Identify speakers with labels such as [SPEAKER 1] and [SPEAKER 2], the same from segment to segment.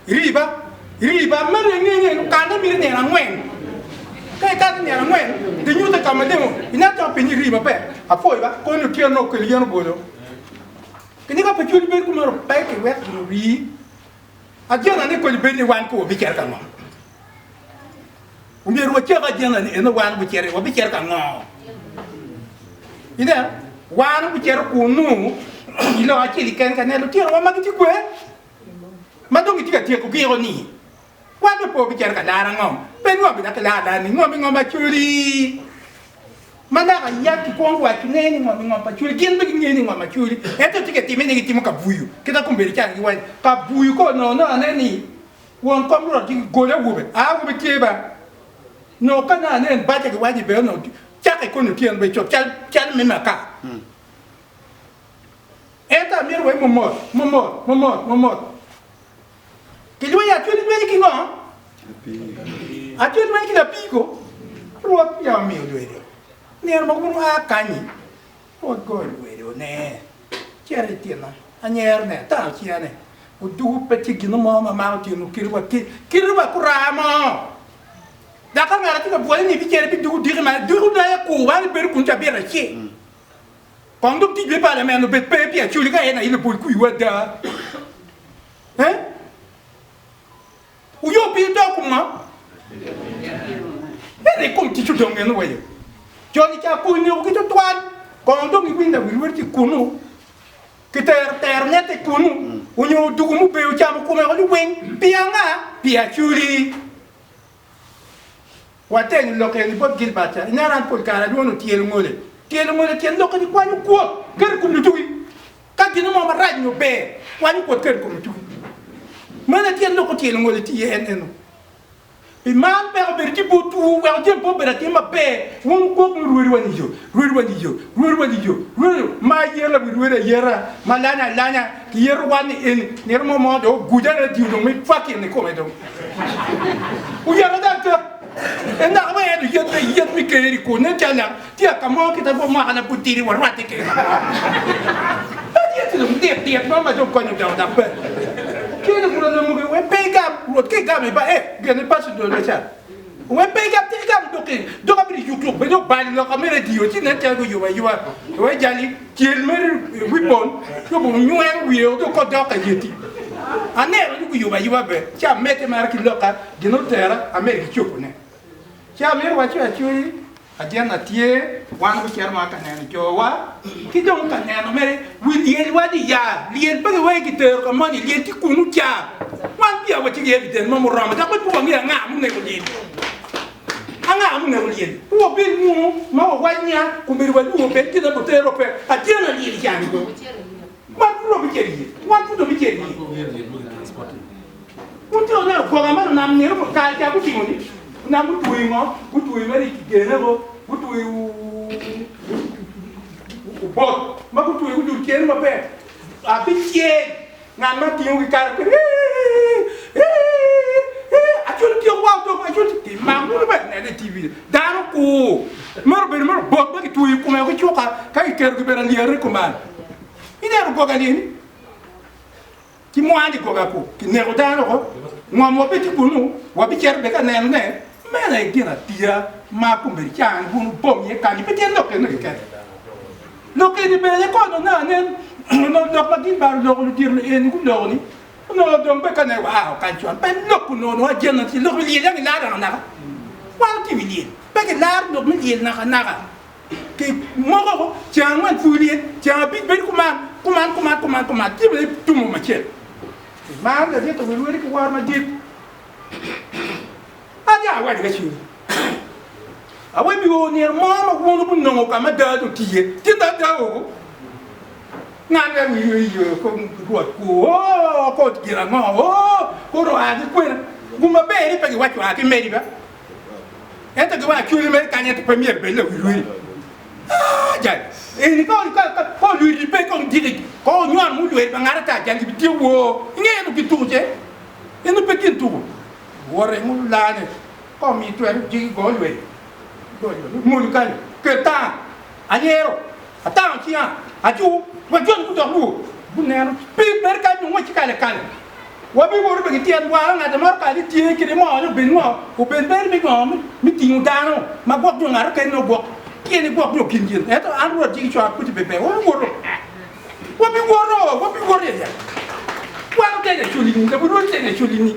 [SPEAKER 1] riba mare kana mir ne ngwen kai ka ne ngwen de nyuta ka mademo ina ta pe ni riba pe afoi ba ko no tio no ko liano bodo kini ka pe chuli be ko maro pe ke wet ri ajana ne ko be ni wan ko bi ker ka no umir wa cher ajana ne no wan bu cher wa bi cher ka no ida wan bu cher ko nu ilo achili kan kan ne lo tio wa ma ki ko ma do ki ka tie ko ki ni wa do po bi cher ka la ngom ben wa bi da ka la ni ngom ngom ma chuli mana ka ya ki ko wa ki ne ni ngom pa chuli gin bi ni ngom ma chuli eto ti ke ti me ni ti mo ka buyu kita ko mberi kan wa ka buyu ko no ne ni won ko ro ti go le wo be a wo be ti ba no ka na ne ba te ke wa ji be no cha ke ko no ti en be chop cha me ma ka eta mir we mo que lui a tué le mec qui va a tué le mec qui l'a pico Rwot ya mi lui ne ma ko a kani Rwot go lui ne chere tina anyer ne ta chia ne o du petit gino ma ti no kirwa kurama da ka ngara ti ko boole ni bi chere bi du ma du na ya ko wa be ku nta be ra che quando ti le parle me no be pe pi a chuli ka ena ile pol ku wada hein uyo pi do kuma ene kom ti chudo ngeno wayo joni cha ku ni ku to twan quando mi winda wi ti kunu ki ter ne te kunu unyo du mu be u cha mu kuma ko wen pianga pi a chuli waten lo ke ni bot gil bata ina ran pol kara do no tiel ngole tiel lo ko ni kwani ko ker ku nutui ka gino mo maraj no be kwani ko ker ku nutui mana tiel lo ko tiel ngole ti en e man be be ti botu wa je bo be ti ma be won ko ruuri wani jo ma yela bi ruuri yera malana lana ki yer wani en ner mo mo do gudana di do mi fucking ne ko me do u yara da ta e na wa e yet mi ke ri ko ne tala ti aka mo ki ta bo ma ana putiri wa rati ke ti do ti no ma do ko ni da pe ke ne ko no mo we pega Rwot ke ga me ba gene pas do le cha we pega ti ga do ka bi yu be do ba lo ka mere di yo ti ne ta go yo we jali ti el mer wipon ko bo nyu en wi do ko do ka yeti ane ro go yo be cha mete mar ki lo ka gino tera amerika chupo ne cha mer wa cha chui adiana tie wan ko cher ma ka ne jo wa ki don ka ne no mere wi yel wa di ya liel ba we ki ter ko mani liel ti kunu cha wan bia wa ti ye den mo rama da ko po ngi nga mu ne ko liel anga mu ne ko liel po be mu ma wa nya ko mer wa du be ti na bo ter pe adiana liel ya ni go wan ro bi keri wan fu do bi keri Until now, Pogama, I'm near Kaka, Namu Tuimo, very general, but Makutu, you can repair. A big yet, not we can't. I should kill Waldo, I should keep my TV. Dano, Murder, but to you come with Choka, Kai and the recommend. He never go again. Ki mwandi ko gapo ki ne rodano ko mwa mo peti kunu wa bi cher be ka ne me na idina tira ma ko be chan bunu bom ye ka ni peti no ke no ke no ke ni be le ko no na ne no pa din bar lo dir le ni ku lo ni no do be ka ne wa ka chuan pe no ku no no je na ti lo li le la da na wa ti wi li be ke la no mi li na na ki mo ko chan man fu li chan bi be ku man ti be tu mo ma cher man da to we ko war ma dip aja wa ga chi awe bi o ni mama ko no no ka ma da to tie ti da o na na mi yo ko ko ti ra ngo ko ro a ti kwena guma be ni pe wa ti meri ba enta ga wa chi me ka ni to premier be le wi ja ni ko lui pe ko direct ko nyon mu lui ba ngara ta jangi bi wo ngenu ki tuje enu pe kin tu wore mu la ne ko mi tu er ji go lui mu kan ke ta anyero ata tia aju wa jon ku do lu bu ne pe ber ka mu chi kale kale wabi wor be tian wa nga de mar ka di tie ki de mo no ben mo ko ben ben mi ko mi ti dano ma gok do ngar ken no gok ki ni gok do kin kin eto an Rwodi cho ku ti be be wabi wor ya wa ko te chuli ni de bu te chuli ni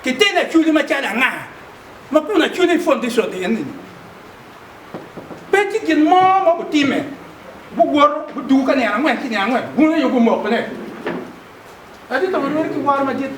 [SPEAKER 1] ke te na chuli ma cha nga ma ku na chuli fondation de ni petit kin mo bu ti me bu wor bu du ka ne ngwan ki ne ngwan bu yo bu mo ko ne adi to wor ki war ma dit